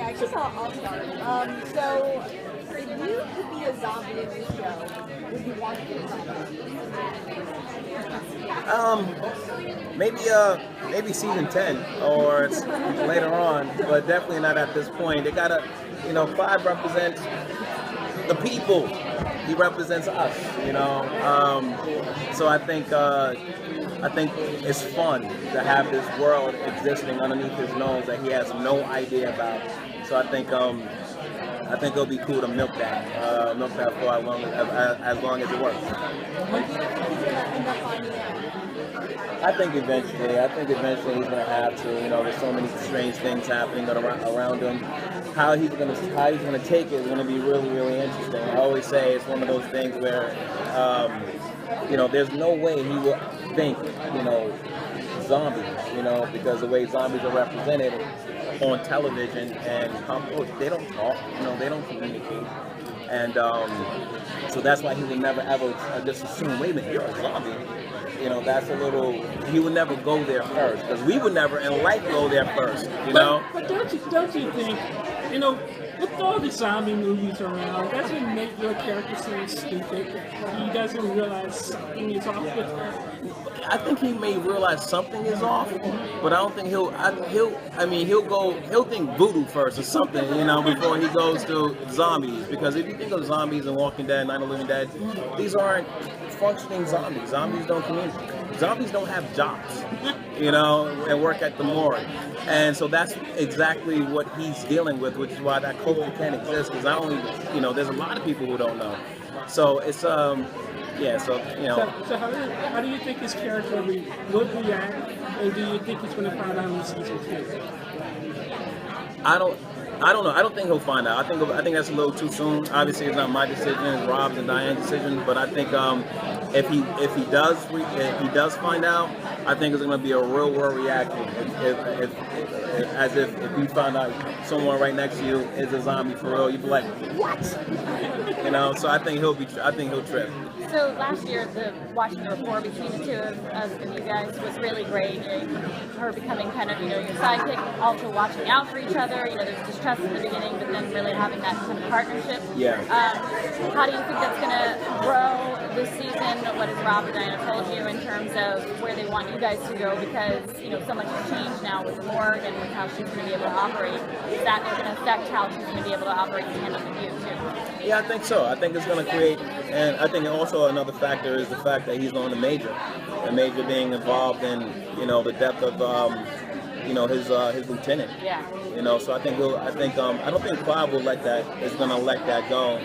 I just saw All Stars. So, if you could be a zombie in this show, would you want to be a zombie? Maybe season 10 or later on, but definitely not at this point. They gotta, Clive represents the people. He represents us, So I think it's fun to have this world existing underneath his nose that he has no idea about. So I think it'll be cool to milk that for as long as it works. I think eventually he's gonna have to. There's so many strange things happening around him. How he's gonna take it is gonna be really, really interesting. I always say it's one of those things where, there's no way he will think, zombies, because the way zombies are represented on television and they don't talk, they don't communicate. And so that's why he would never ever just assume, wait a minute, you're a zombie. That's a little, he would never go there first, because we would never in life go there first, But don't you think, with all the zombie movies around, doesn't it make your character seem stupid? He doesn't realize something is off with her. I think he may realize something is off, but I don't think he'll think voodoo first or something, before he goes to zombies. Because if you think of zombies and Walking Dead, Night of the Living Dead, these aren't functioning zombies. Zombies don't communicate. Zombies don't have jobs, and work at the morgue. And so that's exactly what he's dealing with, which is why that culture can't exist. Because there's a lot of people who don't know. So it's yeah. So So how do you think his character would react, and do you think he's going to find out in season 2? I don't know. I don't think he'll find out. I think that's a little too soon. Obviously, it's not my decision; it's Rob's and Diane's decision. But I think if he does find out, I think it's going to be a real world reaction. If you find out someone right next to you is a zombie for real, you'd be like, what? So I think he'll trip. So last year, watching the rapport between the two of you guys was really great. Her becoming kind of, your sidekick, also watching out for each other. There's distrust in the beginning, but then really having that kind of partnership. Yeah. How do you think that's going to grow this season? What has Rob and Diana told you in terms of where they want you guys to go? Because, so much has changed now with the morgue and with how she's going to be able to operate. Is that going to affect how she's going to be able to operate in tandem with you, too? Yeah, I think so. I think it's going to create, and I think also another factor is the fact that he's on the major being involved in, the depth of, his lieutenant. Yeah. So I don't think Clive will is going to let that go.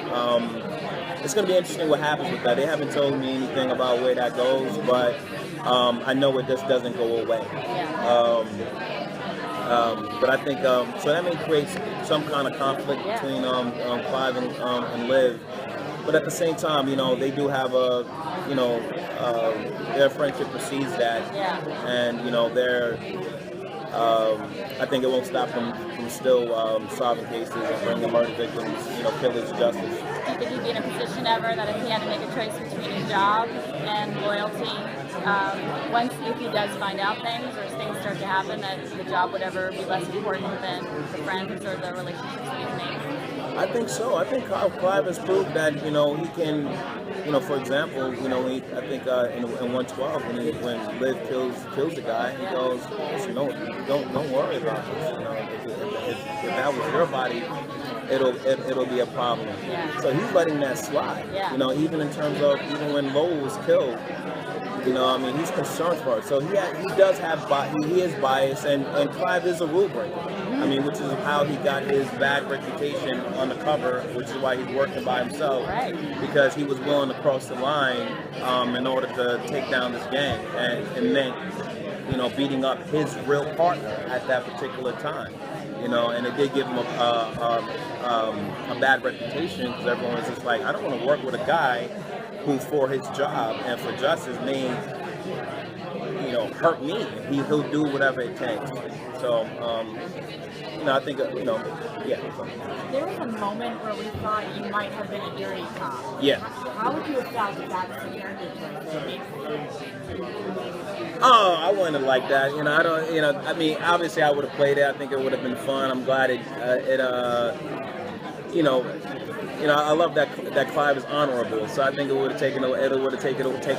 It's going to be interesting what happens with that. They haven't told me anything about where that goes, but I know it just doesn't go away. Yeah. But I think so that may create some kind of conflict between Clive and Liv. But at the same time, they do have their friendship precedes that, and I think it won't stop them from still solving cases and bringing murder victims, killers to justice. Do you think he'd be in a position ever that if he had to make a choice between his job and loyalty, if he does find out things or things start to happen, that the job would ever be less important than the friends or the relationships that he's made? I think so. I think Clive has proved that he can, for example, I think in 112 when Liv kills the guy, he goes, listen, don't worry about this. If that was your body, it'll be a problem. Yeah. So he's letting that slide. Yeah. Even in terms of when Lowell was killed. He's concerned for it. So he does have he is biased, and Clive is a rule breaker. Which is how he got his bad reputation on the cover, which is why he's working by himself. Right. Because he was willing to cross the line in order to take down this gang, and meant beating up his real partner at that particular time. And it did give him a bad reputation, because everyone was just like, I don't want to work with a guy who, for his job and for justice, may hurt me. He'll do whatever it takes. So, I think, yeah. There was a moment where we thought you might have been a dirty cop. Yeah. How would you have felt if that was the character choice? Oh, I wouldn't have liked that. I don't. I mean, obviously, I would have played it. I think it would have been fun. I'm glad I love that Clive is honorable. So I think it would have taken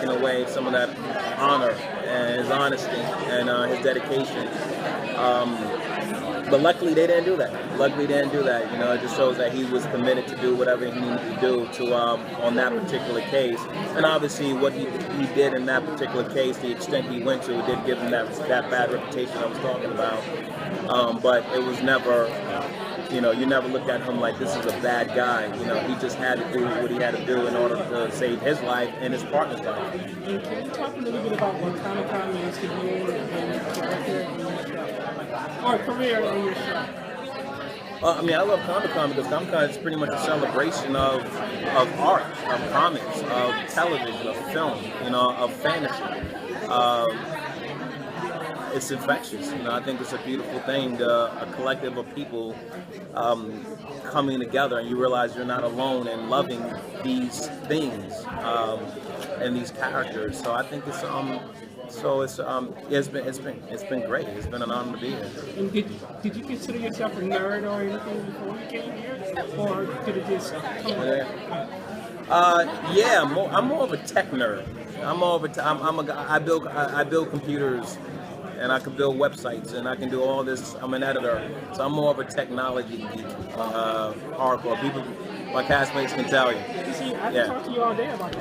away some of that honor and his honesty and his dedication. But luckily they didn't do that. It just shows that he was committed to do whatever he needed to do on that particular case. And obviously what he did in that particular case, the extent he went to, did give him that bad reputation I was talking about. But it was never, you never looked at him like this is a bad guy. He just had to do what he had to do in order to save his life and his partner's life. And can you talk a little bit about what Comic-Con means to you and character in your show? Or career in your show? I love Comic-Con because Comic-Con is pretty much a celebration of art, of comics, of television, of film, of fantasy. It's infectious. I think it's a beautiful thing, a collective of people coming together, and you realize you're not alone in loving these things and these characters. So I think it's been great. It's been an honor to be here. And did you consider yourself a nerd or anything before you came here, or did it just come? I'm more of a tech nerd. I build computers, and I can build websites, and I can do all this. I'm an editor, so I'm more of a technology geek, hardcore. My castmates can tell you. You see, I can talk to you all day about that.